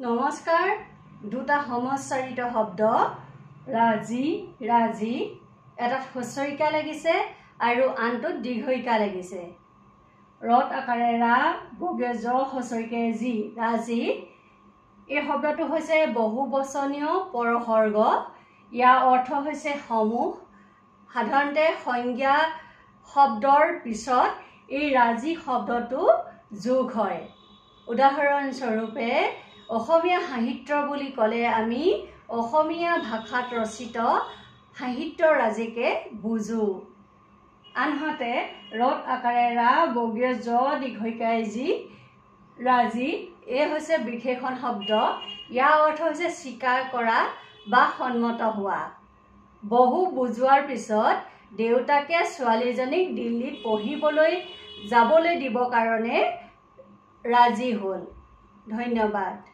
নমস্কাৰ দুটা সমস্যাৰিত শব্দ ৰাজি ৰাজি এটাত হস্যইকা লাগিছে আৰু আনটোত দীৰ্ঘইকা লাগিছে ৰত আকাৰে ৰা বগে জ হস্যইকে জি ৰাজি এই শব্দটো হৈছে বহুবচনীয় পৰসৰ্গ ইয়াৰ অৰ্থ হৈছে সমূহ সাধাৰণতে সংজ্ঞা শব্দৰ পিছত এই ৰাজি শব্দটো যোগ হয় উদাহৰণ স্বৰূপে অসমীয়া সাহিত্য বুলি ক'লে আমি অসমীয়া ভাষাত ৰচিত সাহিত্যৰাজিকে বুজো আনহাতে ৰত আকাৰে ৰা বগে জ দীৰ্ঘইকাৰে জি ৰাজি এই হৈছে বিশেষণ শব্দ ইয়াৰ অৰ্থ হৈছে স্বীকাৰ কৰা বা সন্মত হোৱা বহু বুজোৱাৰ পিছত দেউতাকে ছোৱালীজনীক দিল্লীত পঢ়িবলৈ যাবলৈ দিব কাৰণে ৰাজি হ'ল ধন্যবাদ।